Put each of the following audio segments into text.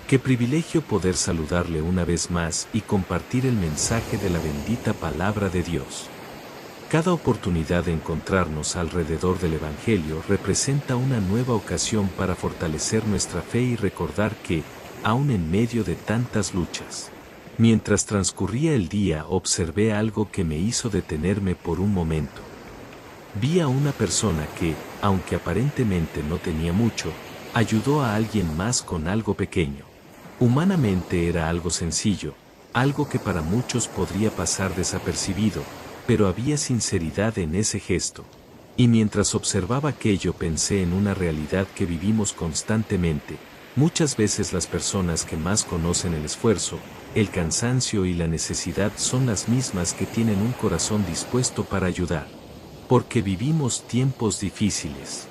Qué privilegio poder saludarle una vez más y compartir el mensaje de la bendita palabra de Dios. Cada oportunidad de encontrarnos alrededor del Evangelio representa una nueva ocasión para fortalecer nuestra fe y recordar que, aun en medio de tantas luchas, mientras transcurría el día observé algo que me hizo detenerme por un momento. Vi a una persona que, aunque aparentemente no tenía mucho, ayudó a alguien más con algo pequeño. Humanamente era algo sencillo, algo que para muchos podría pasar desapercibido, pero había sinceridad en ese gesto. Y mientras observaba aquello pensé en una realidad que vivimos constantemente. Muchas veces las personas que más conocen el esfuerzo, el cansancio y la necesidad son las mismas que tienen un corazón dispuesto para ayudar. Porque vivimos tiempos difíciles.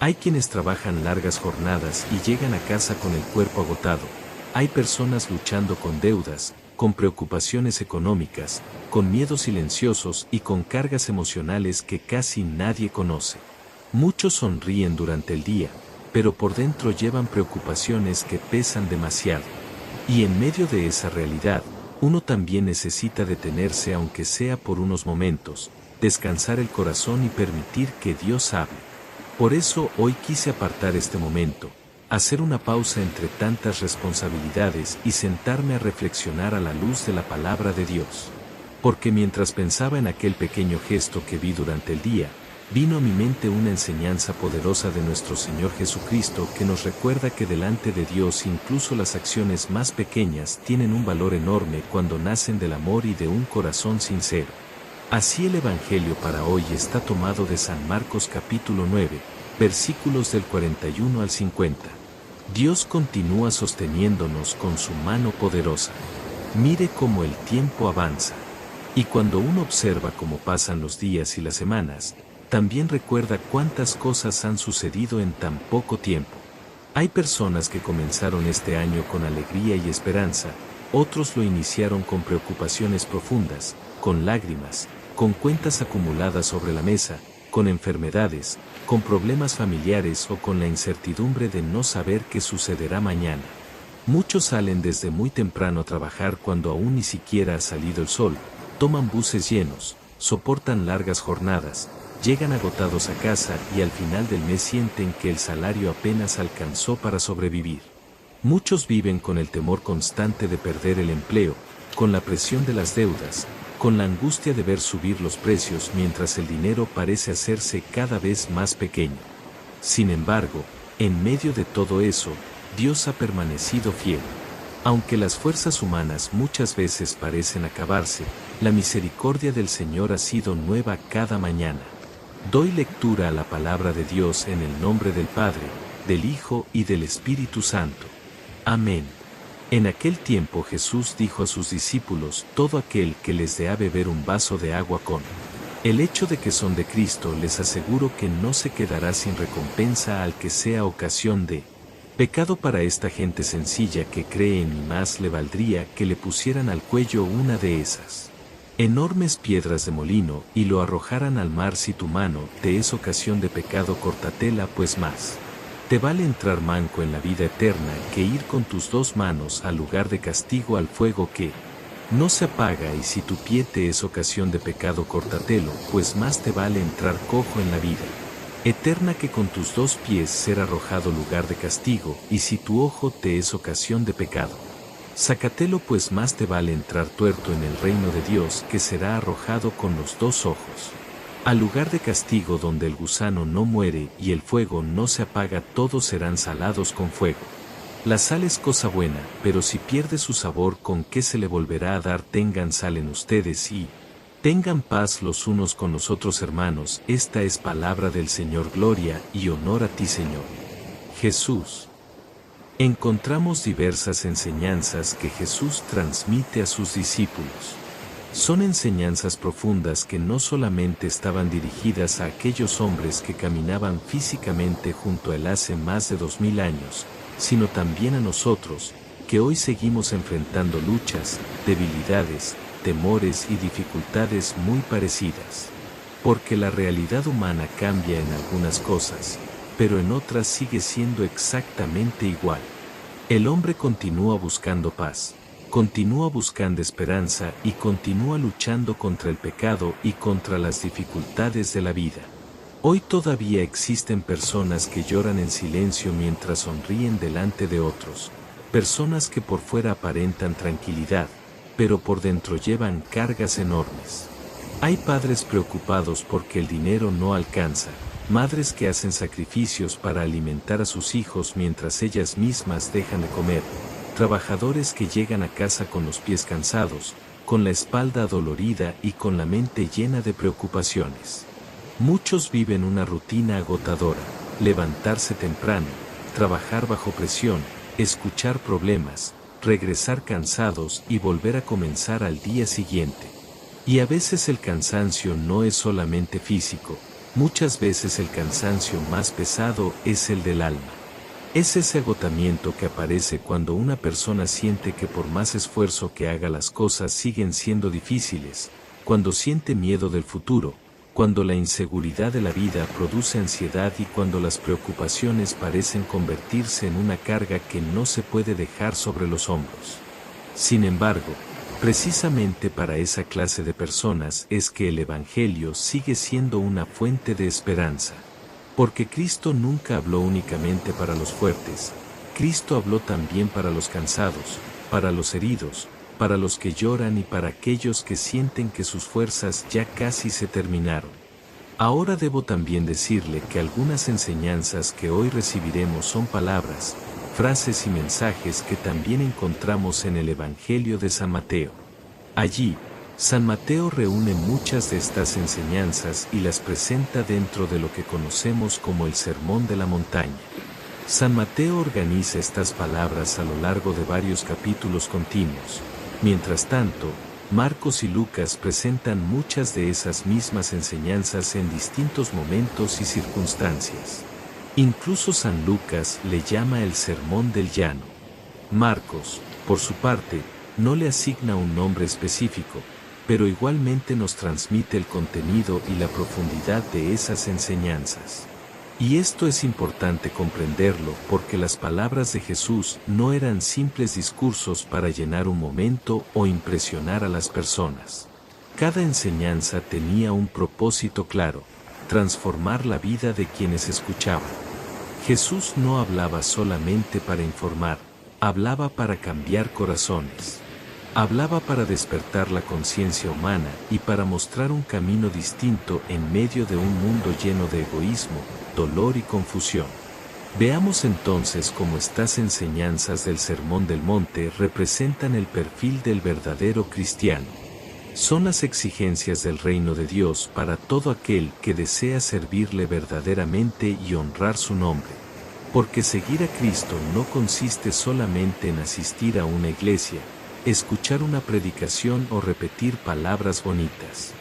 Hay quienes trabajan largas jornadas y llegan a casa con el cuerpo agotado. Hay personas luchando con deudas, con preocupaciones económicas, con miedos silenciosos y con cargas emocionales que casi nadie conoce. Muchos sonríen durante el día, pero por dentro llevan preocupaciones que pesan demasiado. Y en medio de esa realidad, uno también necesita detenerse aunque sea por unos momentos, descansar el corazón y permitir que Dios hable. Por eso hoy quise apartar este momento, hacer una pausa entre tantas responsabilidades y sentarme a reflexionar a la luz de la palabra de Dios. Porque mientras pensaba en aquel pequeño gesto que vi durante el día, vino a mi mente una enseñanza poderosa de nuestro Señor Jesucristo que nos recuerda que delante de Dios incluso las acciones más pequeñas tienen un valor enorme cuando nacen del amor y de un corazón sincero. Así el Evangelio para hoy está tomado de San Marcos capítulo 9, versículos del 41 al 50. Dios continúa sosteniéndonos con su mano poderosa. Mire cómo el tiempo avanza. Y cuando uno observa cómo pasan los días y las semanas, también recuerda cuántas cosas han sucedido en tan poco tiempo. Hay personas que comenzaron este año con alegría y esperanza, otros lo iniciaron con preocupaciones profundas, con lágrimas, con cuentas acumuladas sobre la mesa, con enfermedades, con problemas familiares o con la incertidumbre de no saber qué sucederá mañana. Muchos salen desde muy temprano a trabajar cuando aún ni siquiera ha salido el sol, toman buses llenos, soportan largas jornadas, llegan agotados a casa y al final del mes sienten que el salario apenas alcanzó para sobrevivir. Muchos viven con el temor constante de perder el empleo, con la presión de las deudas, con la angustia de ver subir los precios mientras el dinero parece hacerse cada vez más pequeño. Sin embargo, en medio de todo eso, Dios ha permanecido fiel. Aunque las fuerzas humanas muchas veces parecen acabarse, la misericordia del Señor ha sido nueva cada mañana. Doy lectura a la palabra de Dios en el nombre del Padre, del Hijo y del Espíritu Santo. Amén. En aquel tiempo Jesús dijo a sus discípulos: todo aquel que les dé a beber un vaso de agua con el hecho de que son de Cristo, les aseguro que no se quedará sin recompensa al que sea ocasión de pecado. Para esta gente sencilla que cree en mí, más le valdría que le pusieran al cuello una de esas enormes piedras de molino y lo arrojaran al mar. Si tu mano te es ocasión de pecado, córtatela, pues más te vale entrar manco en la vida eterna que ir con tus dos manos al lugar de castigo, al fuego que no se apaga. Y si tu pie te es ocasión de pecado, córtatelo, pues más te vale entrar cojo en la vida eterna que con tus dos pies ser arrojado lugar de castigo. Y si tu ojo te es ocasión de pecado, sácatelo, pues más te vale entrar tuerto en el reino de Dios que será arrojado con los dos ojos al lugar de castigo, donde el gusano no muere y el fuego no se apaga. Todos serán salados con fuego. La sal es cosa buena, pero si pierde su sabor, ¿con qué se le volverá a dar? Tengan sal en ustedes y tengan paz los unos con los otros, hermanos. Esta es palabra del Señor. Gloria y honor a ti, Señor Jesús. Encontramos diversas enseñanzas que Jesús transmite a sus discípulos. Son enseñanzas profundas que no solamente estaban dirigidas a aquellos hombres que caminaban físicamente junto a él hace más de 2000 años, sino también a nosotros, que hoy seguimos enfrentando luchas, debilidades, temores y dificultades muy parecidas. Porque la realidad humana cambia en algunas cosas, pero en otras sigue siendo exactamente igual. El hombre continúa buscando paz, continúa buscando esperanza y continúa luchando contra el pecado y contra las dificultades de la vida. Hoy todavía existen personas que lloran en silencio mientras sonríen delante de otros, personas que por fuera aparentan tranquilidad, pero por dentro llevan cargas enormes. Hay padres preocupados porque el dinero no alcanza, madres que hacen sacrificios para alimentar a sus hijos mientras ellas mismas dejan de comer, trabajadores que llegan a casa con los pies cansados, con la espalda dolorida y con la mente llena de preocupaciones. Muchos viven una rutina agotadora, levantarse temprano, trabajar bajo presión, escuchar problemas, regresar cansados y volver a comenzar al día siguiente. Y a veces el cansancio no es solamente físico, muchas veces el cansancio más pesado es el del alma. Es ese agotamiento que aparece cuando una persona siente que por más esfuerzo que haga las cosas siguen siendo difíciles, cuando siente miedo del futuro, cuando la inseguridad de la vida produce ansiedad y cuando las preocupaciones parecen convertirse en una carga que no se puede dejar sobre los hombros. Sin embargo, precisamente para esa clase de personas es que el Evangelio sigue siendo una fuente de esperanza. Porque Cristo nunca habló únicamente para los fuertes, Cristo habló también para los cansados, para los heridos, para los que lloran y para aquellos que sienten que sus fuerzas ya casi se terminaron. Ahora debo también decirle que algunas enseñanzas que hoy recibiremos son palabras, frases y mensajes que también encontramos en el Evangelio de San Mateo. Allí, San Mateo reúne muchas de estas enseñanzas y las presenta dentro de lo que conocemos como el Sermón de la Montaña. San Mateo organiza estas palabras a lo largo de varios capítulos continuos. Mientras tanto, Marcos y Lucas presentan muchas de esas mismas enseñanzas en distintos momentos y circunstancias. Incluso San Lucas le llama el Sermón del Llano. Marcos, por su parte, no le asigna un nombre específico, pero igualmente nos transmite el contenido y la profundidad de esas enseñanzas. Y esto es importante comprenderlo porque las palabras de Jesús no eran simples discursos para llenar un momento o impresionar a las personas. Cada enseñanza tenía un propósito claro: transformar la vida de quienes escuchaban. Jesús no hablaba solamente para informar, hablaba para cambiar corazones. Hablaba para despertar la conciencia humana y para mostrar un camino distinto en medio de un mundo lleno de egoísmo, dolor y confusión. Veamos entonces cómo estas enseñanzas del Sermón del Monte representan el perfil del verdadero cristiano. Son las exigencias del reino de Dios para todo aquel que desea servirle verdaderamente y honrar su nombre. Porque seguir a Cristo no consiste solamente en asistir a una iglesia, escuchar una predicación o repetir palabras bonitas.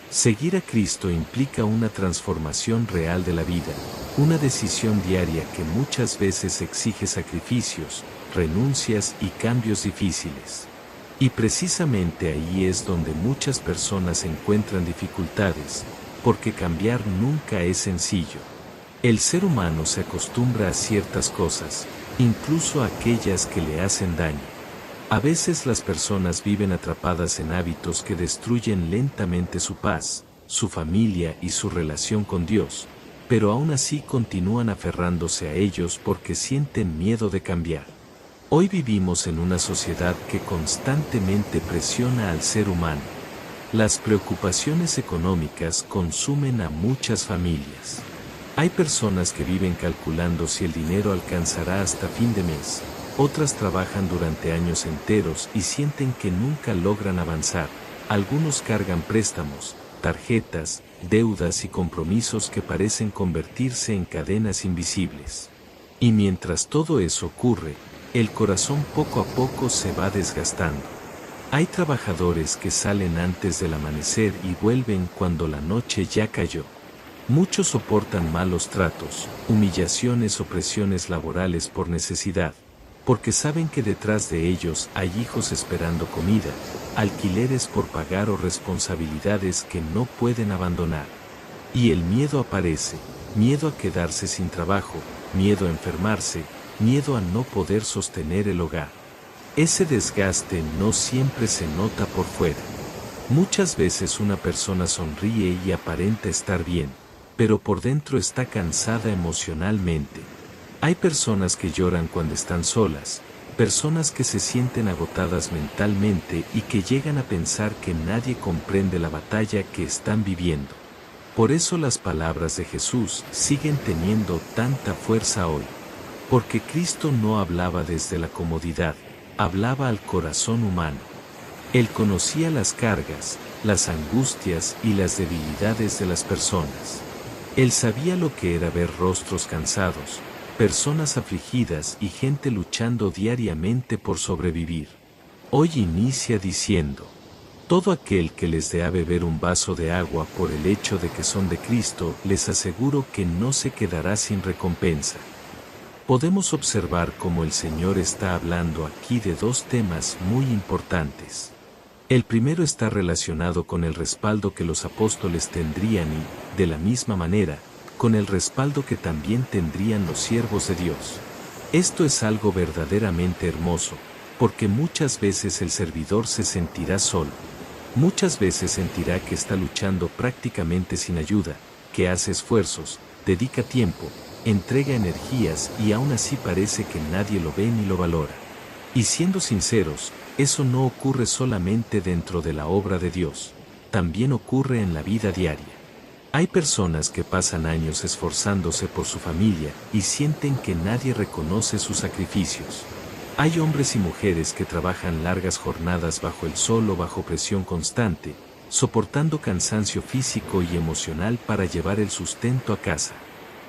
Seguir a Cristo implica una transformación real de la vida, una decisión diaria que muchas veces exige sacrificios, renuncias y cambios difíciles. Y precisamente ahí es donde muchas personas encuentran dificultades, porque cambiar nunca es sencillo. El ser humano se acostumbra a ciertas cosas, incluso a aquellas que le hacen daño. A veces las personas viven atrapadas en hábitos que destruyen lentamente su paz, su familia y su relación con Dios, pero aún así continúan aferrándose a ellos porque sienten miedo de cambiar. Hoy vivimos en una sociedad que constantemente presiona al ser humano. Las preocupaciones económicas consumen a muchas familias. Hay personas que viven calculando si el dinero alcanzará hasta fin de mes. Otras trabajan durante años enteros y sienten que nunca logran avanzar. Algunos cargan préstamos, tarjetas, deudas y compromisos que parecen convertirse en cadenas invisibles. Y mientras todo eso ocurre, el corazón poco a poco se va desgastando. Hay trabajadores que salen antes del amanecer y vuelven cuando la noche ya cayó. Muchos soportan malos tratos, humillaciones o presiones laborales por necesidad, porque saben que detrás de ellos hay hijos esperando comida, alquileres por pagar o responsabilidades que no pueden abandonar. Y el miedo aparece, miedo a quedarse sin trabajo, miedo a enfermarse, miedo a no poder sostener el hogar. Ese desgaste no siempre se nota por fuera. Muchas veces una persona sonríe y aparenta estar bien, pero por dentro está cansada emocionalmente. Hay personas que lloran cuando están solas, personas que se sienten agotadas mentalmente y que llegan a pensar que nadie comprende la batalla que están viviendo. Por eso las palabras de Jesús siguen teniendo tanta fuerza hoy. Porque Cristo no hablaba desde la comodidad, hablaba al corazón humano. Él conocía las cargas, las angustias y las debilidades de las personas. Él sabía lo que era ver rostros cansados, personas afligidas y gente luchando diariamente por sobrevivir. Hoy inicia diciendo: todo aquel que les dé a beber un vaso de agua por el hecho de que son de Cristo, les aseguro que no se quedará sin recompensa. Podemos observar cómo el Señor está hablando aquí de dos temas muy importantes. El primero está relacionado con el respaldo que los apóstoles tendrían y, de la misma manera, con el respaldo que también tendrían los siervos de Dios. Esto es algo verdaderamente hermoso, porque muchas veces el servidor se sentirá solo. Muchas veces sentirá que está luchando prácticamente sin ayuda, que hace esfuerzos, dedica tiempo, entrega energías y aún así parece que nadie lo ve ni lo valora. Y siendo sinceros, eso no ocurre solamente dentro de la obra de Dios, también ocurre en la vida diaria. Hay personas que pasan años esforzándose por su familia y sienten que nadie reconoce sus sacrificios. Hay hombres y mujeres que trabajan largas jornadas bajo el sol o bajo presión constante, soportando cansancio físico y emocional para llevar el sustento a casa.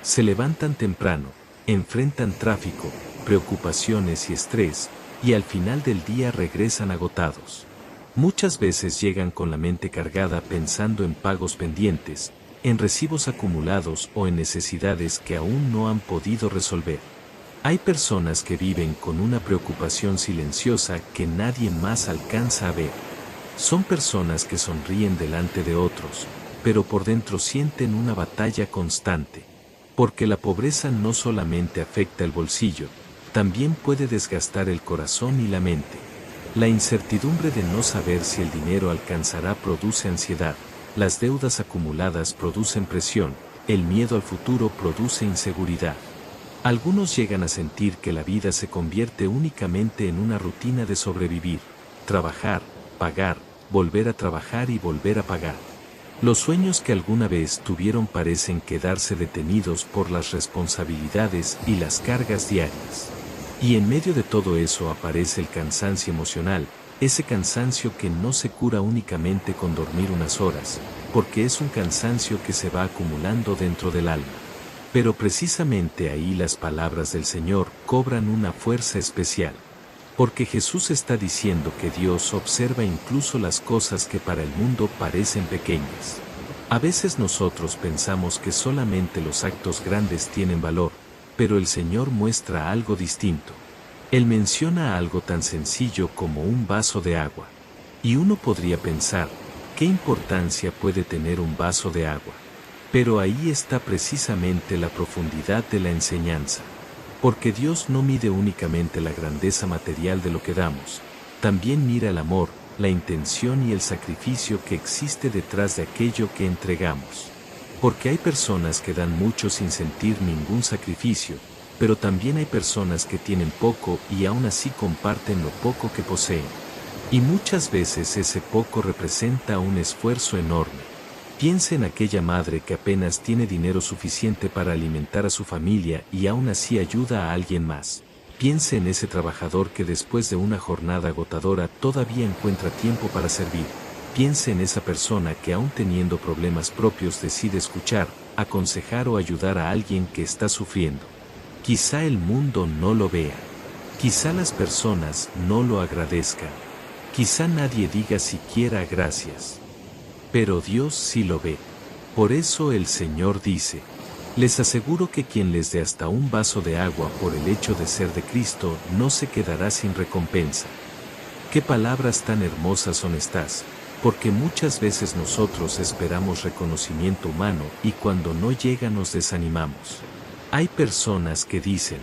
Se levantan temprano, enfrentan tráfico, preocupaciones y estrés, y al final del día regresan agotados. Muchas veces llegan con la mente cargada pensando en pagos pendientes, en recibos acumulados o en necesidades que aún no han podido resolver. Hay personas que viven con una preocupación silenciosa que nadie más alcanza a ver. Son personas que sonríen delante de otros, pero por dentro sienten una batalla constante. Porque la pobreza no solamente afecta el bolsillo, también puede desgastar el corazón y la mente. La incertidumbre de no saber si el dinero alcanzará produce ansiedad, las deudas acumuladas producen presión, el miedo al futuro produce inseguridad. Algunos llegan a sentir que la vida se convierte únicamente en una rutina de sobrevivir, trabajar, pagar, volver a trabajar y volver a pagar. Los sueños que alguna vez tuvieron parecen quedarse detenidos por las responsabilidades y las cargas diarias. Y en medio de todo eso aparece el cansancio emocional, ese cansancio que no se cura únicamente con dormir unas horas, porque es un cansancio que se va acumulando dentro del alma. Pero precisamente ahí las palabras del Señor cobran una fuerza especial. Porque Jesús está diciendo que Dios observa incluso las cosas que para el mundo parecen pequeñas. A veces nosotros pensamos que solamente los actos grandes tienen valor, pero el Señor muestra algo distinto. Él menciona algo tan sencillo como un vaso de agua. Y uno podría pensar, ¿qué importancia puede tener un vaso de agua? Pero ahí está precisamente la profundidad de la enseñanza. Porque Dios no mide únicamente la grandeza material de lo que damos, también mira el amor, la intención y el sacrificio que existe detrás de aquello que entregamos. Porque hay personas que dan mucho sin sentir ningún sacrificio, pero también hay personas que tienen poco y aún así comparten lo poco que poseen. Y muchas veces ese poco representa un esfuerzo enorme. Piense en aquella madre que apenas tiene dinero suficiente para alimentar a su familia y aún así ayuda a alguien más. Piense en ese trabajador que después de una jornada agotadora todavía encuentra tiempo para servir. Piense en esa persona que aún teniendo problemas propios decide escuchar, aconsejar o ayudar a alguien que está sufriendo. Quizá el mundo no lo vea. Quizá las personas no lo agradezcan. Quizá nadie diga siquiera gracias. Pero Dios sí lo ve. Por eso el Señor dice: les aseguro que quien les dé hasta un vaso de agua por el hecho de ser de Cristo no se quedará sin recompensa. Qué palabras tan hermosas son estas, porque muchas veces nosotros esperamos reconocimiento humano y cuando no llega nos desanimamos. Hay personas que dicen: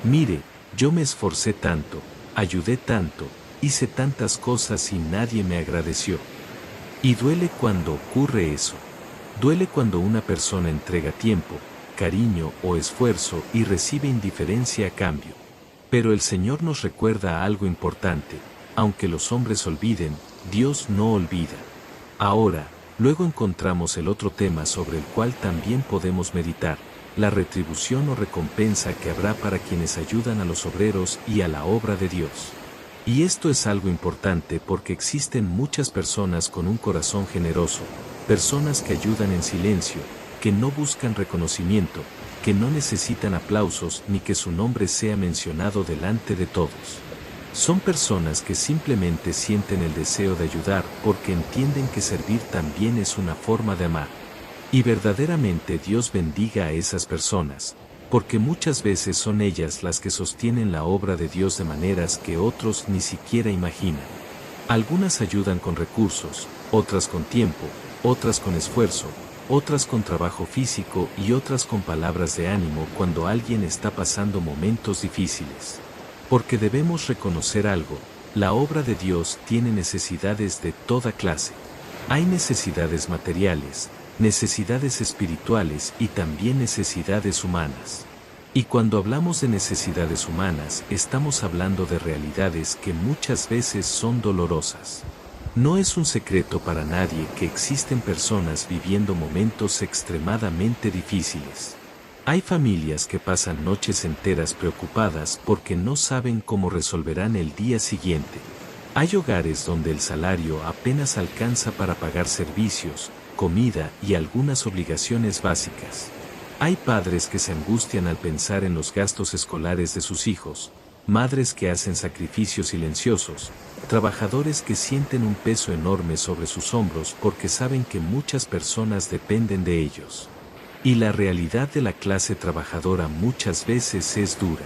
Mire, yo me esforcé tanto, ayudé tanto, hice tantas cosas y nadie me agradeció. Y duele cuando ocurre eso. Duele cuando una persona entrega tiempo, cariño o esfuerzo y recibe indiferencia a cambio. Pero el Señor nos recuerda algo importante: aunque los hombres olviden, Dios no olvida. Ahora, luego encontramos el otro tema sobre el cual también podemos meditar: la retribución o recompensa que habrá para quienes ayudan a los obreros y a la obra de Dios. Y esto es algo importante porque existen muchas personas con un corazón generoso, personas que ayudan en silencio, que no buscan reconocimiento, que no necesitan aplausos ni que su nombre sea mencionado delante de todos. Son personas que simplemente sienten el deseo de ayudar porque entienden que servir también es una forma de amar. Y verdaderamente Dios bendiga a esas personas, porque muchas veces son ellas las que sostienen la obra de Dios de maneras que otros ni siquiera imaginan. Algunas ayudan con recursos, otras con tiempo, otras con esfuerzo, otras con trabajo físico y otras con palabras de ánimo cuando alguien está pasando momentos difíciles. Porque debemos reconocer algo: la obra de Dios tiene necesidades de toda clase. Hay necesidades materiales, necesidades espirituales y también necesidades humanas. Y cuando hablamos de necesidades humanas, estamos hablando de realidades que muchas veces son dolorosas. No es un secreto para nadie que existen personas viviendo momentos extremadamente difíciles. Hay familias que pasan noches enteras preocupadas porque no saben cómo resolverán el día siguiente. Hay hogares donde el salario apenas alcanza para pagar servicios, comida y algunas obligaciones básicas. Hay padres que se angustian al pensar en los gastos escolares de sus hijos, madres que hacen sacrificios silenciosos, trabajadores que sienten un peso enorme sobre sus hombros porque saben que muchas personas dependen de ellos. Y la realidad de la clase trabajadora muchas veces es dura.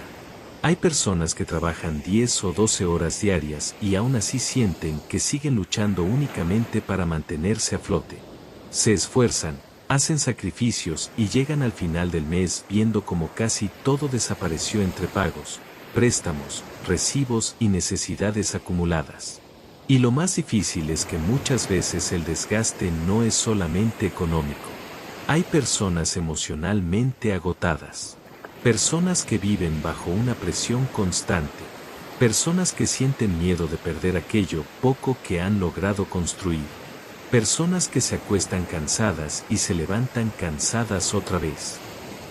Hay personas que trabajan 10 o 12 horas diarias y aún así sienten que siguen luchando únicamente para mantenerse a flote. Se esfuerzan, hacen sacrificios y llegan al final del mes viendo como casi todo desapareció entre pagos, préstamos, recibos y necesidades acumuladas. Y lo más difícil es que muchas veces el desgaste no es solamente económico. Hay personas emocionalmente agotadas. Personas que viven bajo una presión constante. Personas que sienten miedo de perder aquello poco que han logrado construir. Personas que se acuestan cansadas y se levantan cansadas otra vez.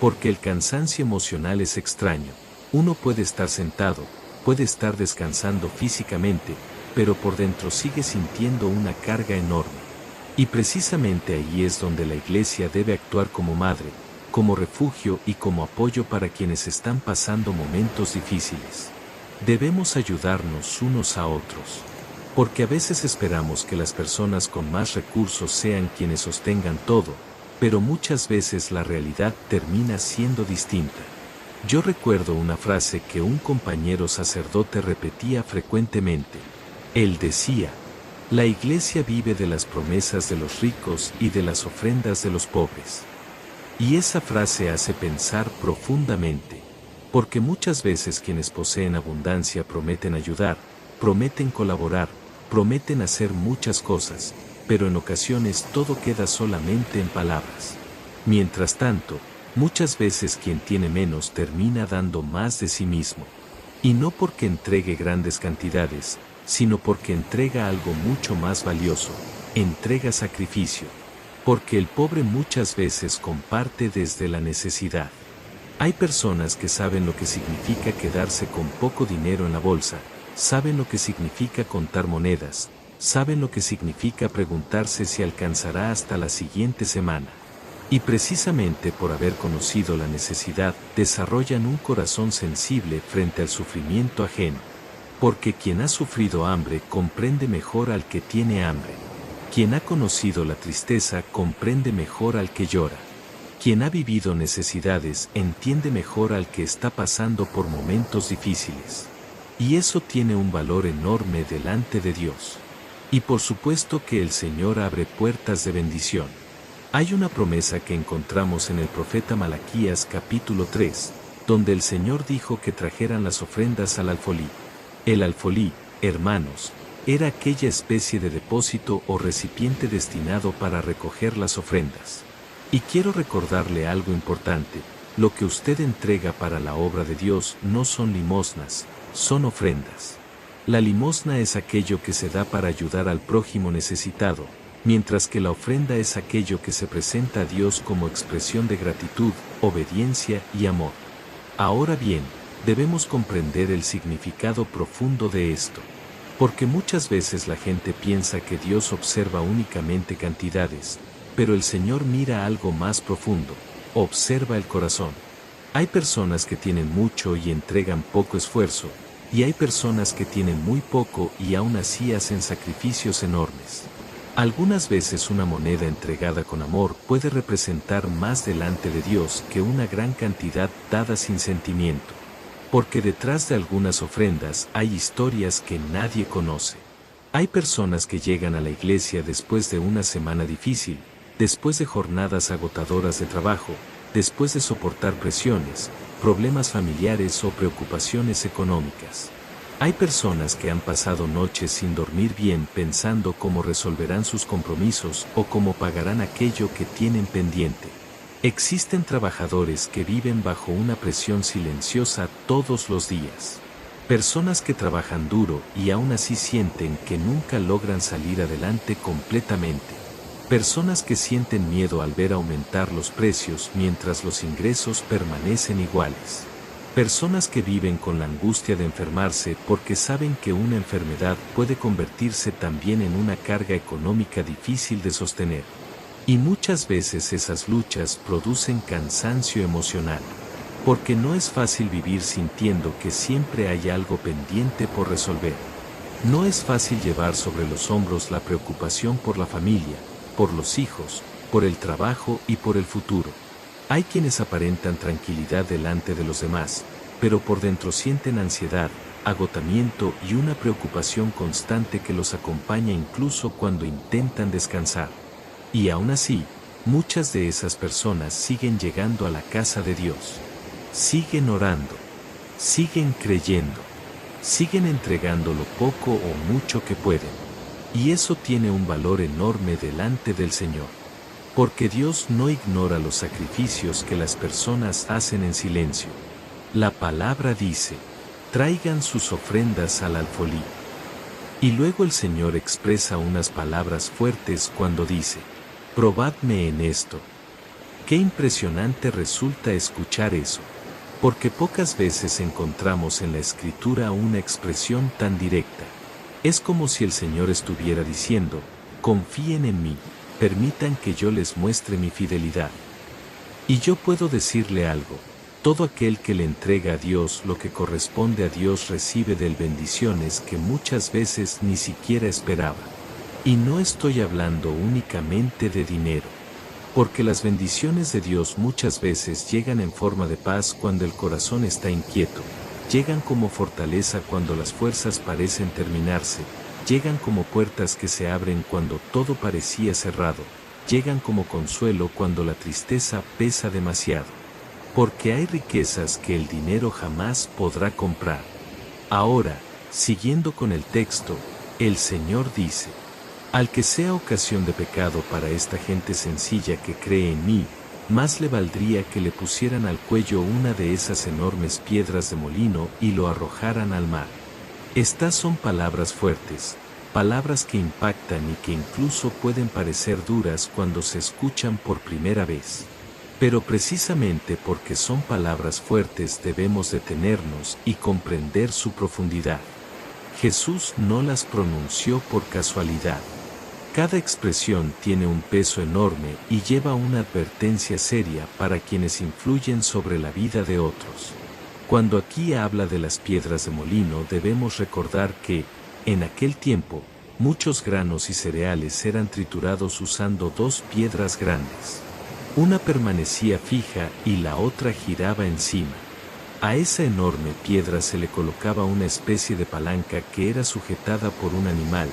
Porque el cansancio emocional es extraño. Uno puede estar sentado, puede estar descansando físicamente, pero por dentro sigue sintiendo una carga enorme. Y precisamente ahí es donde la iglesia debe actuar como madre, como refugio y como apoyo para quienes están pasando momentos difíciles. Debemos ayudarnos unos a otros. Porque a veces esperamos que las personas con más recursos sean quienes sostengan todo, pero muchas veces la realidad termina siendo distinta. Yo recuerdo una frase que un compañero sacerdote repetía frecuentemente. Él decía: la iglesia vive de las promesas de los ricos y de las ofrendas de los pobres. Y esa frase hace pensar profundamente, porque muchas veces quienes poseen abundancia prometen ayudar, prometen colaborar, prometen hacer muchas cosas, pero en ocasiones todo queda solamente en palabras. Mientras tanto, muchas veces quien tiene menos termina dando más de sí mismo. Y no porque entregue grandes cantidades, sino porque entrega algo mucho más valioso: entrega sacrificio. Porque el pobre muchas veces comparte desde la necesidad. Hay personas que saben lo que significa quedarse con poco dinero en la bolsa, saben lo que significa contar monedas, saben lo que significa preguntarse si alcanzará hasta la siguiente semana. Y precisamente por haber conocido la necesidad, desarrollan un corazón sensible frente al sufrimiento ajeno. Porque quien ha sufrido hambre comprende mejor al que tiene hambre. Quien ha conocido la tristeza comprende mejor al que llora. Quien ha vivido necesidades entiende mejor al que está pasando por momentos difíciles. Y eso tiene un valor enorme delante de Dios. Y por supuesto que el Señor abre puertas de bendición. Hay una promesa que encontramos en el profeta Malaquías capítulo 3, donde el Señor dijo que trajeran las ofrendas al alfolí. El alfolí, hermanos, era aquella especie de depósito o recipiente destinado para recoger las ofrendas. Y quiero recordarle algo importante: lo que usted entrega para la obra de Dios no son limosnas, son ofrendas. La limosna es aquello que se da para ayudar al prójimo necesitado, mientras que la ofrenda es aquello que se presenta a Dios como expresión de gratitud, obediencia y amor. Ahora bien, debemos comprender el significado profundo de esto, porque muchas veces la gente piensa que Dios observa únicamente cantidades, pero el Señor mira algo más profundo, observa el corazón. Hay personas que tienen mucho y entregan poco esfuerzo, y hay personas que tienen muy poco y aún así hacen sacrificios enormes. Algunas veces una moneda entregada con amor puede representar más delante de Dios que una gran cantidad dada sin sentimiento. Porque detrás de algunas ofrendas hay historias que nadie conoce. Hay personas que llegan a la iglesia después de una semana difícil, después de jornadas agotadoras de trabajo, después de soportar presiones, problemas familiares o preocupaciones económicas. Hay personas que han pasado noches sin dormir bien pensando cómo resolverán sus compromisos o cómo pagarán aquello que tienen pendiente. Existen trabajadores que viven bajo una presión silenciosa todos los días. Personas que trabajan duro y aún así sienten que nunca logran salir adelante completamente. Personas que sienten miedo al ver aumentar los precios mientras los ingresos permanecen iguales. Personas que viven con la angustia de enfermarse porque saben que una enfermedad puede convertirse también en una carga económica difícil de sostener. Y muchas veces esas luchas producen cansancio emocional, porque no es fácil vivir sintiendo que siempre hay algo pendiente por resolver. No es fácil llevar sobre los hombros la preocupación por la familia, por los hijos, por el trabajo y por el futuro. Hay quienes aparentan tranquilidad delante de los demás, pero por dentro sienten ansiedad, agotamiento y una preocupación constante que los acompaña incluso cuando intentan descansar. Y aún así, muchas de esas personas siguen llegando a la casa de Dios. Siguen orando, siguen creyendo, siguen entregando lo poco o mucho que pueden. Y eso tiene un valor enorme delante del Señor. Porque Dios no ignora los sacrificios que las personas hacen en silencio. La palabra dice: traigan sus ofrendas al alfolí. Y luego el Señor expresa unas palabras fuertes cuando dice: probadme en esto. Qué impresionante resulta escuchar eso, porque pocas veces encontramos en la Escritura una expresión tan directa. Es como si el Señor estuviera diciendo: confíen en mí. Permitan que yo les muestre mi fidelidad. Y yo puedo decirle algo: todo aquel que le entrega a Dios lo que corresponde a Dios recibe de él bendiciones que muchas veces ni siquiera esperaba. Y no estoy hablando únicamente de dinero, porque las bendiciones de Dios muchas veces llegan en forma de paz cuando el corazón está inquieto, llegan como fortaleza cuando las fuerzas parecen terminarse, llegan como puertas que se abren cuando todo parecía cerrado, llegan como consuelo cuando la tristeza pesa demasiado. Porque hay riquezas que el dinero jamás podrá comprar. Ahora, siguiendo con el texto, el Señor dice: al que sea ocasión de pecado para esta gente sencilla que cree en mí, más le valdría que le pusieran al cuello una de esas enormes piedras de molino y lo arrojaran al mar. Estas son palabras fuertes, palabras que impactan y que incluso pueden parecer duras cuando se escuchan por primera vez. Pero precisamente porque son palabras fuertes debemos detenernos y comprender su profundidad. Jesús no las pronunció por casualidad. Cada expresión tiene un peso enorme y lleva una advertencia seria para quienes influyen sobre la vida de otros. Cuando aquí habla de las piedras de molino, debemos recordar que, en aquel tiempo, muchos granos y cereales eran triturados usando dos piedras grandes. Una permanecía fija y la otra giraba encima. A esa enorme piedra se le colocaba una especie de palanca que era sujetada por un animal,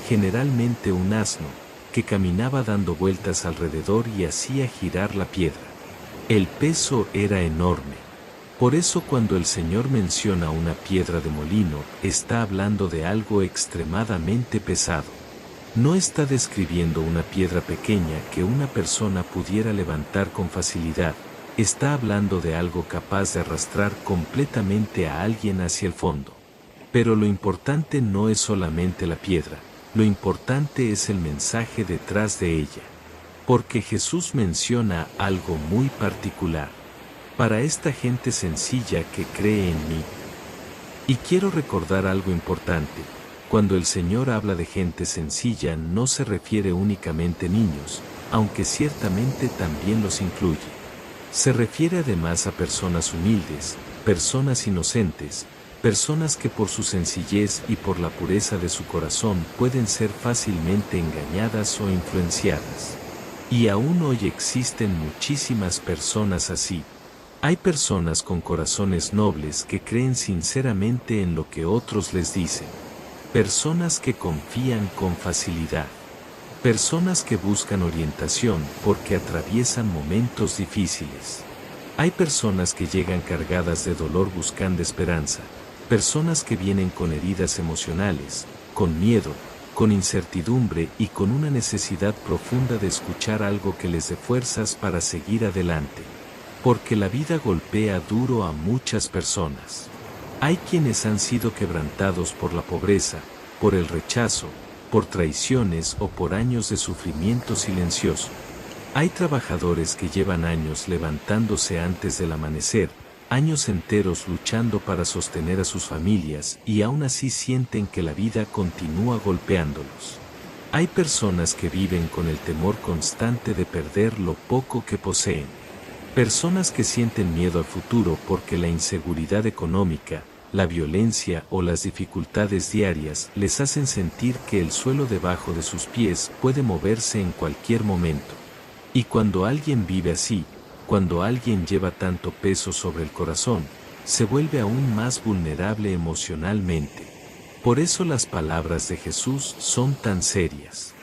generalmente un asno, que caminaba dando vueltas alrededor y hacía girar la piedra. El peso era enorme. Por eso cuando el Señor menciona una piedra de molino, está hablando de algo extremadamente pesado. No está describiendo una piedra pequeña que una persona pudiera levantar con facilidad, está hablando de algo capaz de arrastrar completamente a alguien hacia el fondo. Pero lo importante no es solamente la piedra, lo importante es el mensaje detrás de ella. Porque Jesús menciona algo muy particular para esta gente sencilla que cree en mí. Y quiero recordar algo importante. Cuando el Señor habla de gente sencilla no se refiere únicamente a niños, aunque ciertamente también los incluye. Se refiere además a personas humildes, personas inocentes, personas que por su sencillez y por la pureza de su corazón pueden ser fácilmente engañadas o influenciadas. Y aún hoy existen muchísimas personas así. Hay personas con corazones nobles que creen sinceramente en lo que otros les dicen. Personas que confían con facilidad. Personas que buscan orientación porque atraviesan momentos difíciles. Hay personas que llegan cargadas de dolor buscando esperanza. Personas que vienen con heridas emocionales, con miedo, con incertidumbre y con una necesidad profunda de escuchar algo que les dé fuerzas para seguir adelante. Porque la vida golpea duro a muchas personas. Hay quienes han sido quebrantados por la pobreza, por el rechazo, por traiciones o por años de sufrimiento silencioso. Hay trabajadores que llevan años levantándose antes del amanecer, años enteros luchando para sostener a sus familias y aún así sienten que la vida continúa golpeándolos. Hay personas que viven con el temor constante de perder lo poco que poseen. Personas que sienten miedo al futuro porque la inseguridad económica, la violencia o las dificultades diarias les hacen sentir que el suelo debajo de sus pies puede moverse en cualquier momento. Y cuando alguien vive así, cuando alguien lleva tanto peso sobre el corazón, se vuelve aún más vulnerable emocionalmente. Por eso las palabras de Jesús son tan serias.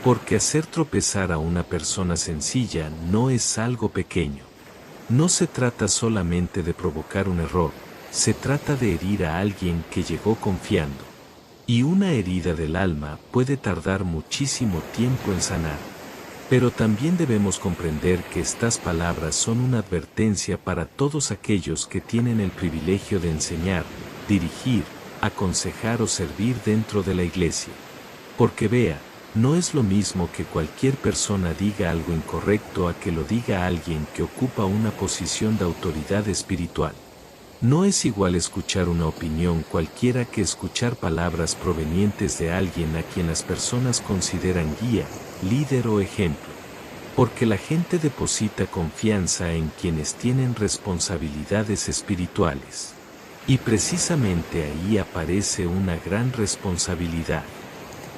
Porque hacer tropezar a una persona sencilla no es algo pequeño. No se trata solamente de provocar un error, se trata de herir a alguien que llegó confiando. Y una herida del alma puede tardar muchísimo tiempo en sanar. Pero también debemos comprender que estas palabras son una advertencia para todos aquellos que tienen el privilegio de enseñar, dirigir, aconsejar o servir dentro de la iglesia. Porque vea, no es lo mismo que cualquier persona diga algo incorrecto a que lo diga alguien que ocupa una posición de autoridad espiritual. No es igual escuchar una opinión cualquiera que escuchar palabras provenientes de alguien a quien las personas consideran guía, líder o ejemplo. Porque la gente deposita confianza en quienes tienen responsabilidades espirituales. Y precisamente ahí aparece una gran responsabilidad.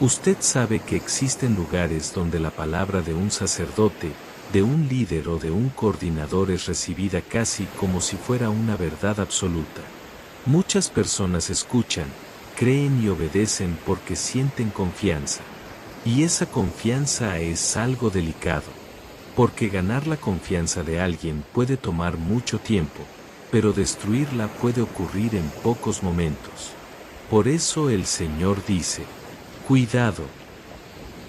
Usted sabe que existen lugares donde la palabra de un sacerdote, de un líder o de un coordinador es recibida casi como si fuera una verdad absoluta. Muchas personas escuchan, creen y obedecen porque sienten confianza. Y esa confianza es algo delicado. Porque ganar la confianza de alguien puede tomar mucho tiempo, pero destruirla puede ocurrir en pocos momentos. Por eso el Señor dice, cuidado.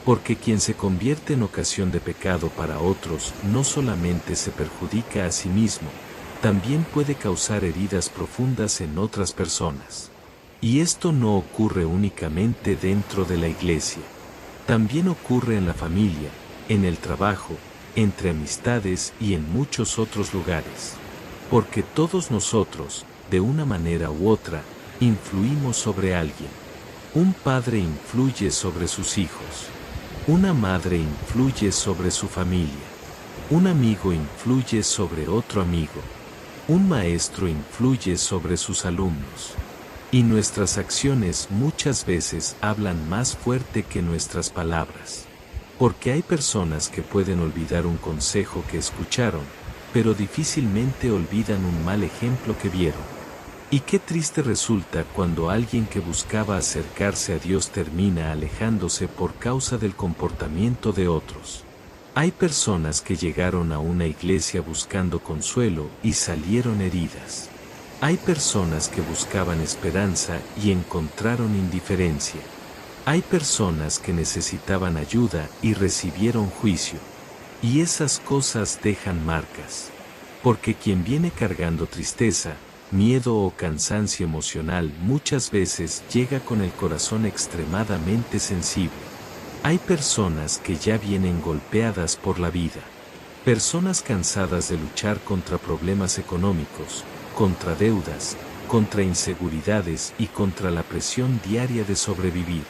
Porque quien se convierte en ocasión de pecado para otros no solamente se perjudica a sí mismo, también puede causar heridas profundas en otras personas. Y esto no ocurre únicamente dentro de la iglesia. También ocurre en la familia, en el trabajo, entre amistades y en muchos otros lugares. Porque todos nosotros, de una manera u otra, influimos sobre alguien. Un padre influye sobre sus hijos. Una madre influye sobre su familia. Un amigo influye sobre otro amigo. Un maestro influye sobre sus alumnos. Y nuestras acciones muchas veces hablan más fuerte que nuestras palabras. Porque hay personas que pueden olvidar un consejo que escucharon, pero difícilmente olvidan un mal ejemplo que vieron. Y qué triste resulta cuando alguien que buscaba acercarse a Dios termina alejándose por causa del comportamiento de otros. Hay personas que llegaron a una iglesia buscando consuelo y salieron heridas. Hay personas que buscaban esperanza y encontraron indiferencia. Hay personas que necesitaban ayuda y recibieron juicio. Y esas cosas dejan marcas. Porque quien viene cargando tristeza, miedo o cansancio emocional muchas veces llega con el corazón extremadamente sensible. Hay personas que ya vienen golpeadas por la vida. Personas cansadas de luchar contra problemas económicos, contra deudas, contra inseguridades y contra la presión diaria de sobrevivir.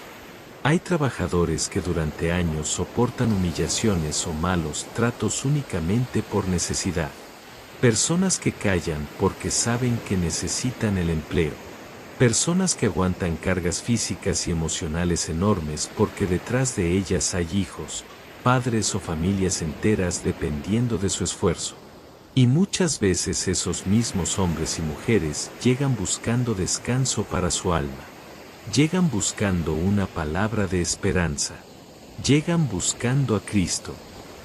Hay trabajadores que durante años soportan humillaciones o malos tratos únicamente por necesidad. Personas que callan porque saben que necesitan el empleo. Personas que aguantan cargas físicas y emocionales enormes porque detrás de ellas hay hijos, padres o familias enteras dependiendo de su esfuerzo. Y muchas veces esos mismos hombres y mujeres llegan buscando descanso para su alma. Llegan buscando una palabra de esperanza. Llegan buscando a Cristo.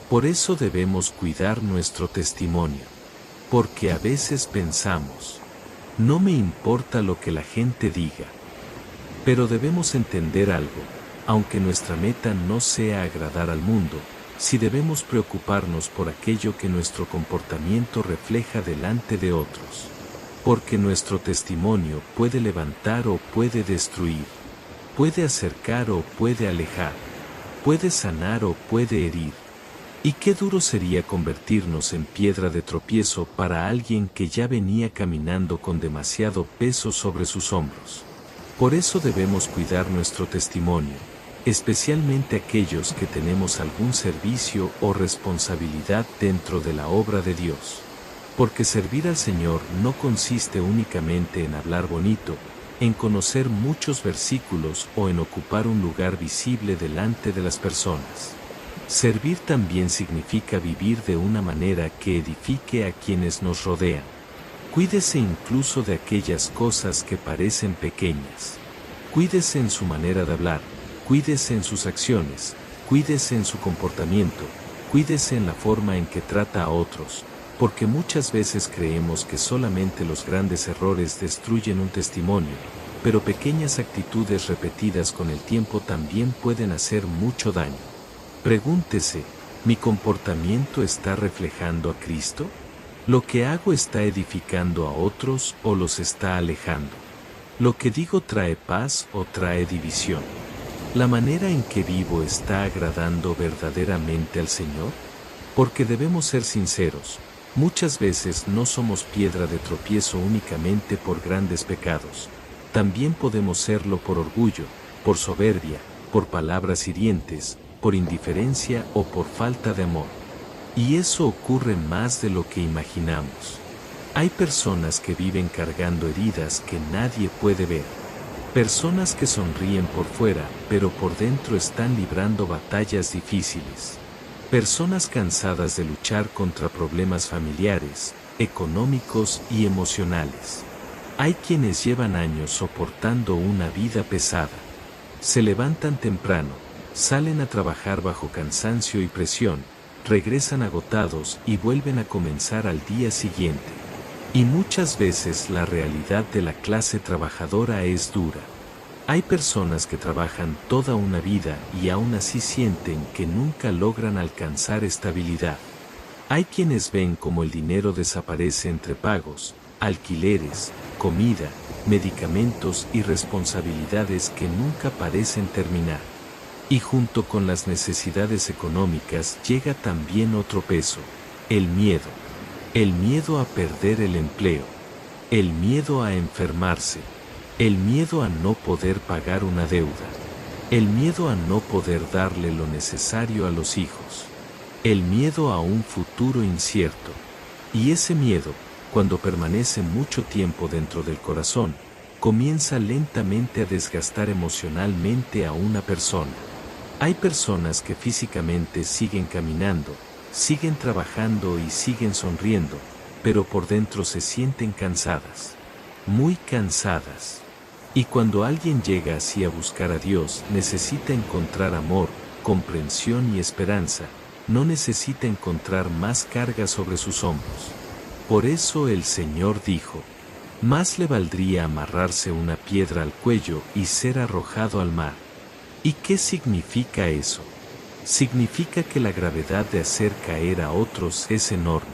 Por eso debemos cuidar nuestro testimonio. Porque a veces pensamos, no me importa lo que la gente diga. Pero debemos entender algo, aunque nuestra meta no sea agradar al mundo, sí debemos preocuparnos por aquello que nuestro comportamiento refleja delante de otros. Porque nuestro testimonio puede levantar o puede destruir, puede acercar o puede alejar, puede sanar o puede herir. Y qué duro sería convertirnos en piedra de tropiezo para alguien que ya venía caminando con demasiado peso sobre sus hombros. Por eso debemos cuidar nuestro testimonio, especialmente aquellos que tenemos algún servicio o responsabilidad dentro de la obra de Dios. Porque servir al Señor no consiste únicamente en hablar bonito, en conocer muchos versículos o en ocupar un lugar visible delante de las personas. Servir también significa vivir de una manera que edifique a quienes nos rodean. Cuídese incluso de aquellas cosas que parecen pequeñas. Cuídese en su manera de hablar, cuídese en sus acciones, cuídese en su comportamiento, cuídese en la forma en que trata a otros, porque muchas veces creemos que solamente los grandes errores destruyen un testimonio, pero pequeñas actitudes repetidas con el tiempo también pueden hacer mucho daño. Pregúntese, ¿mi comportamiento está reflejando a Cristo? ¿Lo que hago está edificando a otros o los está alejando? ¿Lo que digo trae paz o trae división? ¿La manera en que vivo está agradando verdaderamente al Señor? Porque debemos ser sinceros, muchas veces no somos piedra de tropiezo únicamente por grandes pecados. También podemos serlo por orgullo, por soberbia, por palabras hirientes, por indiferencia o por falta de amor. Y eso ocurre más de lo que imaginamos. Hay personas que viven cargando heridas que nadie puede ver. Personas que sonríen por fuera, pero por dentro están librando batallas difíciles. Personas cansadas de luchar contra problemas familiares, económicos y emocionales. Hay quienes llevan años soportando una vida pesada. Se levantan temprano, salen a trabajar bajo cansancio y presión, regresan agotados y vuelven a comenzar al día siguiente. Y muchas veces la realidad de la clase trabajadora es dura. Hay personas que trabajan toda una vida y aún así sienten que nunca logran alcanzar estabilidad. Hay quienes ven como el dinero desaparece entre pagos, alquileres, comida, medicamentos y responsabilidades que nunca parecen terminar. Y junto con las necesidades económicas llega también otro peso, el miedo. El miedo a perder el empleo, el miedo a enfermarse, el miedo a no poder pagar una deuda, el miedo a no poder darle lo necesario a los hijos, el miedo a un futuro incierto. Y ese miedo, cuando permanece mucho tiempo dentro del corazón, comienza lentamente a desgastar emocionalmente a una persona. Hay personas que físicamente siguen caminando, siguen trabajando y siguen sonriendo, pero por dentro se sienten cansadas, muy cansadas. Y cuando alguien llega así a buscar a Dios, necesita encontrar amor, comprensión y esperanza, no necesita encontrar más carga sobre sus hombros. Por eso el Señor dijo, Más le valdría amarrarse una piedra al cuello y ser arrojado al mar. ¿Y qué significa eso? Significa que la gravedad de hacer caer a otros es enorme,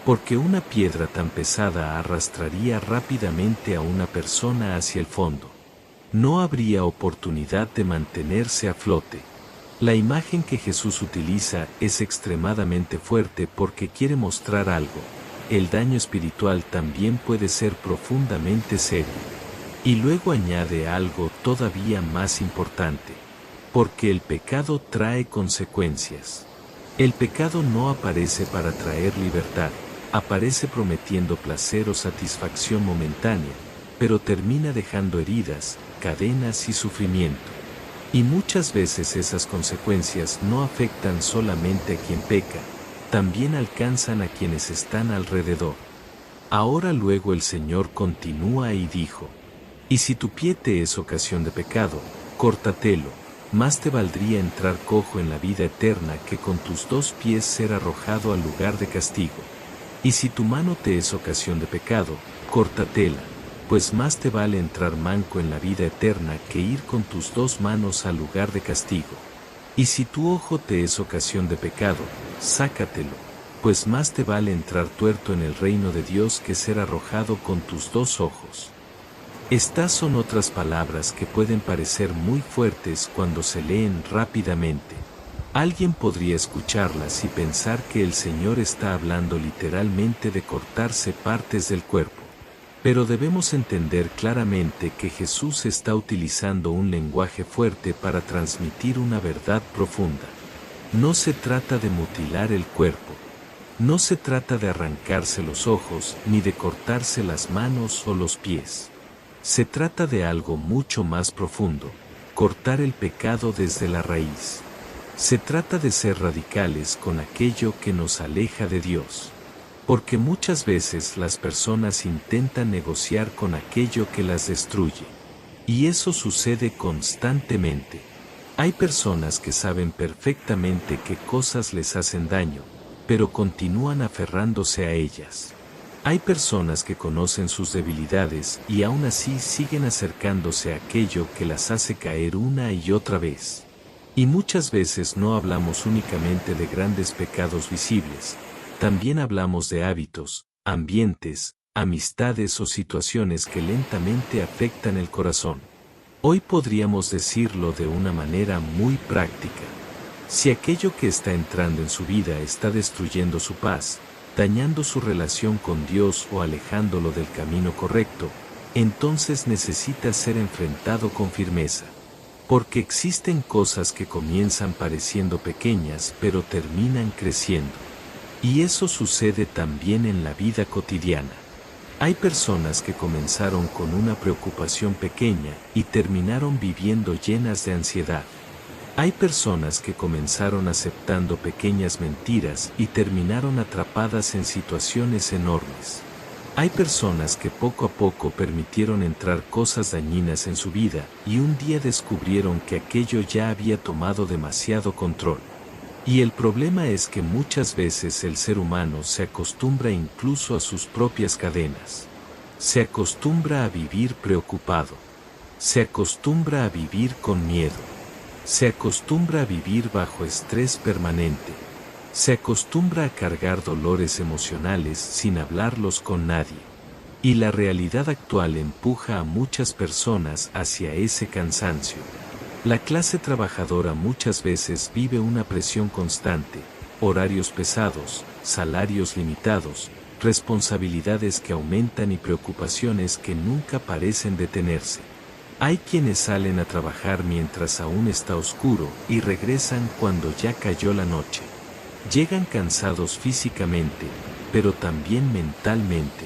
porque una piedra tan pesada arrastraría rápidamente a una persona hacia el fondo. No habría oportunidad de mantenerse a flote. La imagen que Jesús utiliza es extremadamente fuerte porque quiere mostrar algo. El daño espiritual también puede ser profundamente serio. Y luego añade algo todavía más importante. Porque el pecado trae consecuencias. El pecado no aparece para traer libertad, aparece prometiendo placer o satisfacción momentánea, pero termina dejando heridas, cadenas y sufrimiento. Y muchas veces esas consecuencias no afectan solamente a quien peca, también alcanzan a quienes están alrededor. Ahora luego el Señor continúa y dijo: y si tu pie te es ocasión de pecado, córtatelo, más te valdría entrar cojo en la vida eterna que con tus 2 pies ser arrojado al lugar de castigo. Y si tu mano te es ocasión de pecado, córtatela, pues más te vale entrar manco en la vida eterna que ir con tus 2 manos al lugar de castigo. Y si tu ojo te es ocasión de pecado, sácatelo, pues más te vale entrar tuerto en el reino de Dios que ser arrojado con tus 2 ojos. Estas son otras palabras que pueden parecer muy fuertes cuando se leen rápidamente. Alguien podría escucharlas y pensar que el Señor está hablando literalmente de cortarse partes del cuerpo. Pero debemos entender claramente que Jesús está utilizando un lenguaje fuerte para transmitir una verdad profunda. No se trata de mutilar el cuerpo. No se trata de arrancarse los ojos ni de cortarse las manos o los pies. Se trata de algo mucho más profundo, cortar el pecado desde la raíz. Se trata de ser radicales con aquello que nos aleja de Dios. Porque muchas veces las personas intentan negociar con aquello que las destruye. Y eso sucede constantemente. Hay personas que saben perfectamente qué cosas les hacen daño, pero continúan aferrándose a ellas. Hay personas que conocen sus debilidades y aún así siguen acercándose a aquello que las hace caer una y otra vez. Y muchas veces no hablamos únicamente de grandes pecados visibles. También hablamos de hábitos, ambientes, amistades o situaciones que lentamente afectan el corazón. Hoy podríamos decirlo de una manera muy práctica. Si aquello que está entrando en su vida está destruyendo su paz, dañando su relación con Dios o alejándolo del camino correcto, entonces necesita ser enfrentado con firmeza. Porque existen cosas que comienzan pareciendo pequeñas pero terminan creciendo. Y eso sucede también en la vida cotidiana. Hay personas que comenzaron con una preocupación pequeña y terminaron viviendo llenas de ansiedad. Hay personas que comenzaron aceptando pequeñas mentiras y terminaron atrapadas en situaciones enormes. Hay personas que poco a poco permitieron entrar cosas dañinas en su vida y un día descubrieron que aquello ya había tomado demasiado control. Y el problema es que muchas veces el ser humano se acostumbra incluso a sus propias cadenas. Se acostumbra a vivir preocupado. Se acostumbra a vivir con miedo. Se acostumbra a vivir bajo estrés permanente. Se acostumbra a cargar dolores emocionales sin hablarlos con nadie. Y la realidad actual empuja a muchas personas hacia ese cansancio. La clase trabajadora muchas veces vive una presión constante, horarios pesados, salarios limitados, responsabilidades que aumentan y preocupaciones que nunca parecen detenerse. Hay quienes salen a trabajar mientras aún está oscuro y regresan cuando ya cayó la noche. Llegan cansados físicamente, pero también mentalmente.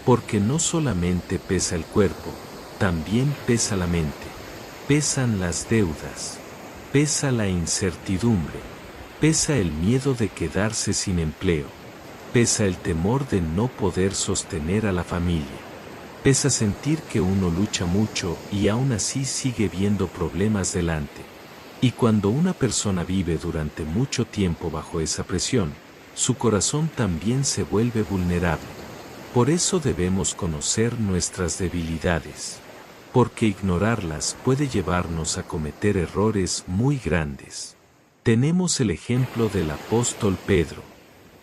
Porque no solamente pesa el cuerpo, también pesa la mente. Pesan las deudas, pesa la incertidumbre, pesa el miedo de quedarse sin empleo, pesa el temor de no poder sostener a la familia, pesa sentir que uno lucha mucho y aún así sigue viendo problemas delante. Y cuando una persona vive durante mucho tiempo bajo esa presión, su corazón también se vuelve vulnerable. Por eso debemos conocer nuestras debilidades, porque ignorarlas puede llevarnos a cometer errores muy grandes. Tenemos el ejemplo del apóstol Pedro.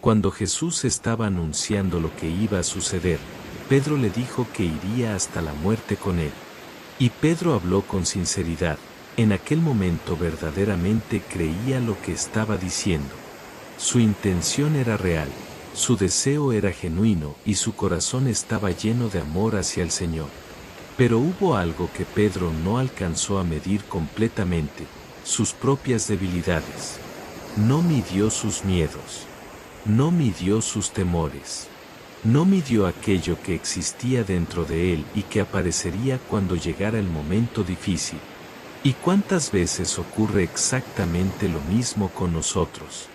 Cuando Jesús estaba anunciando lo que iba a suceder, Pedro le dijo que iría hasta la muerte con él. Y Pedro habló con sinceridad. En aquel momento verdaderamente creía lo que estaba diciendo. Su intención era real, su deseo era genuino y su corazón estaba lleno de amor hacia el Señor. Pero hubo algo que Pedro no alcanzó a medir completamente: sus propias debilidades. No midió sus miedos. No midió sus temores. No midió aquello que existía dentro de él y que aparecería cuando llegara el momento difícil. ¿Y cuántas veces ocurre exactamente lo mismo con nosotros?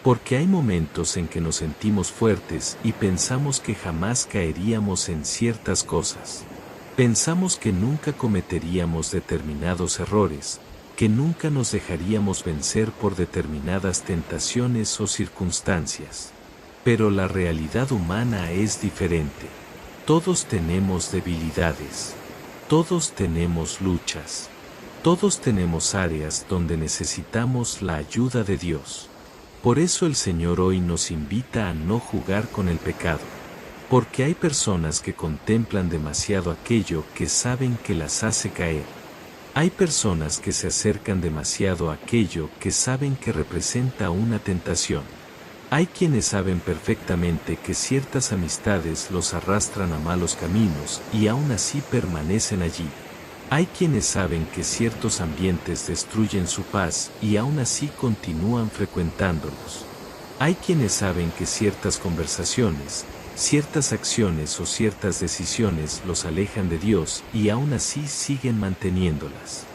Porque hay momentos en que nos sentimos fuertes y pensamos que jamás caeríamos en ciertas cosas. Pensamos que nunca cometeríamos determinados errores, que nunca nos dejaríamos vencer por determinadas tentaciones o circunstancias. Pero la realidad humana es diferente. Todos tenemos debilidades. Todos tenemos luchas. Todos tenemos áreas donde necesitamos la ayuda de Dios. Por eso el Señor hoy nos invita a no jugar con el pecado. Porque hay personas que contemplan demasiado aquello que saben que las hace caer. Hay personas que se acercan demasiado a aquello que saben que representa una tentación. Hay quienes saben perfectamente que ciertas amistades los arrastran a malos caminos y aún así permanecen allí. Hay quienes saben que ciertos ambientes destruyen su paz y aún así continúan frecuentándolos. Hay quienes saben que ciertas conversaciones, ciertas acciones o ciertas decisiones los alejan de Dios y aún así siguen manteniéndolas.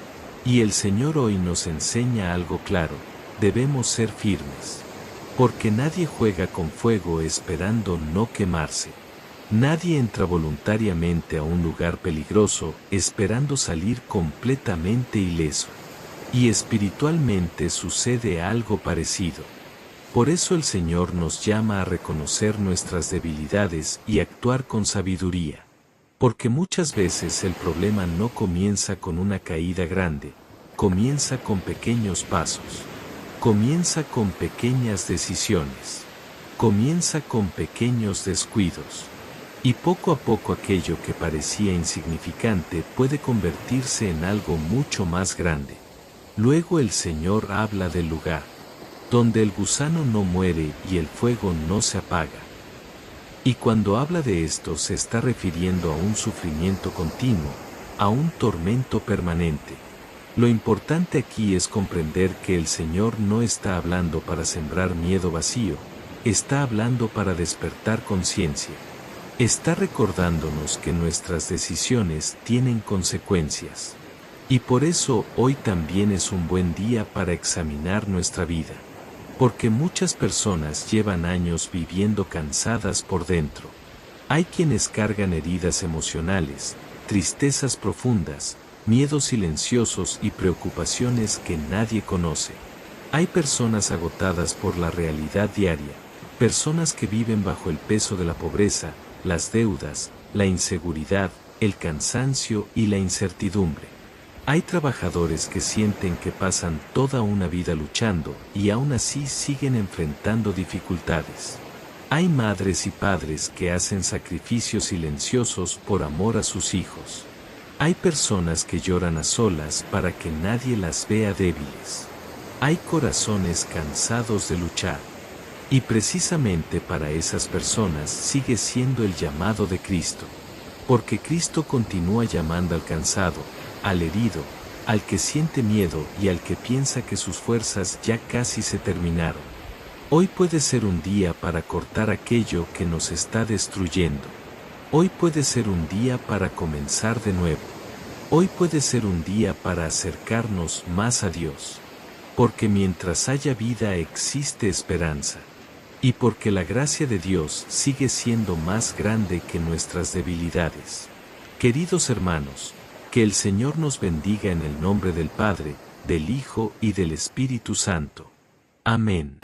Y el Señor hoy nos enseña algo claro: debemos ser firmes. Porque nadie juega con fuego esperando no quemarse. Nadie entra voluntariamente a un lugar peligroso esperando salir completamente ileso. Y espiritualmente sucede algo parecido. Por eso el Señor nos llama a reconocer nuestras debilidades y actuar con sabiduría. Porque muchas veces el problema no comienza con una caída grande, comienza con pequeños pasos. Comienza con pequeñas decisiones. Comienza con pequeños descuidos. Y poco a poco aquello que parecía insignificante puede convertirse en algo mucho más grande. Luego el Señor habla del lugar donde el gusano no muere y el fuego no se apaga. Y cuando habla de esto se está refiriendo a un sufrimiento continuo, a un tormento permanente. Lo importante aquí es comprender que el Señor no está hablando para sembrar miedo vacío, está hablando para despertar conciencia. Está recordándonos que nuestras decisiones tienen consecuencias. Y por eso hoy también es un buen día para examinar nuestra vida. Porque muchas personas llevan años viviendo cansadas por dentro. Hay quienes cargan heridas emocionales, tristezas profundas, miedos silenciosos y preocupaciones que nadie conoce. Hay personas agotadas por la realidad diaria, personas que viven bajo el peso de la pobreza, las deudas, la inseguridad, el cansancio y la incertidumbre. Hay trabajadores que sienten que pasan toda una vida luchando y aún así siguen enfrentando dificultades. Hay madres y padres que hacen sacrificios silenciosos por amor a sus hijos. Hay personas que lloran a solas para que nadie las vea débiles. Hay corazones cansados de luchar. Y precisamente para esas personas sigue siendo el llamado de Cristo. Porque Cristo continúa llamando al cansado, al herido, al que siente miedo y al que piensa que sus fuerzas ya casi se terminaron. Hoy puede ser un día para cortar aquello que nos está destruyendo. Hoy puede ser un día para comenzar de nuevo. Hoy puede ser un día para acercarnos más a Dios. Porque mientras haya vida existe esperanza. Y porque la gracia de Dios sigue siendo más grande que nuestras debilidades. Queridos hermanos, que el Señor nos bendiga en el nombre del Padre, del Hijo y del Espíritu Santo. Amén.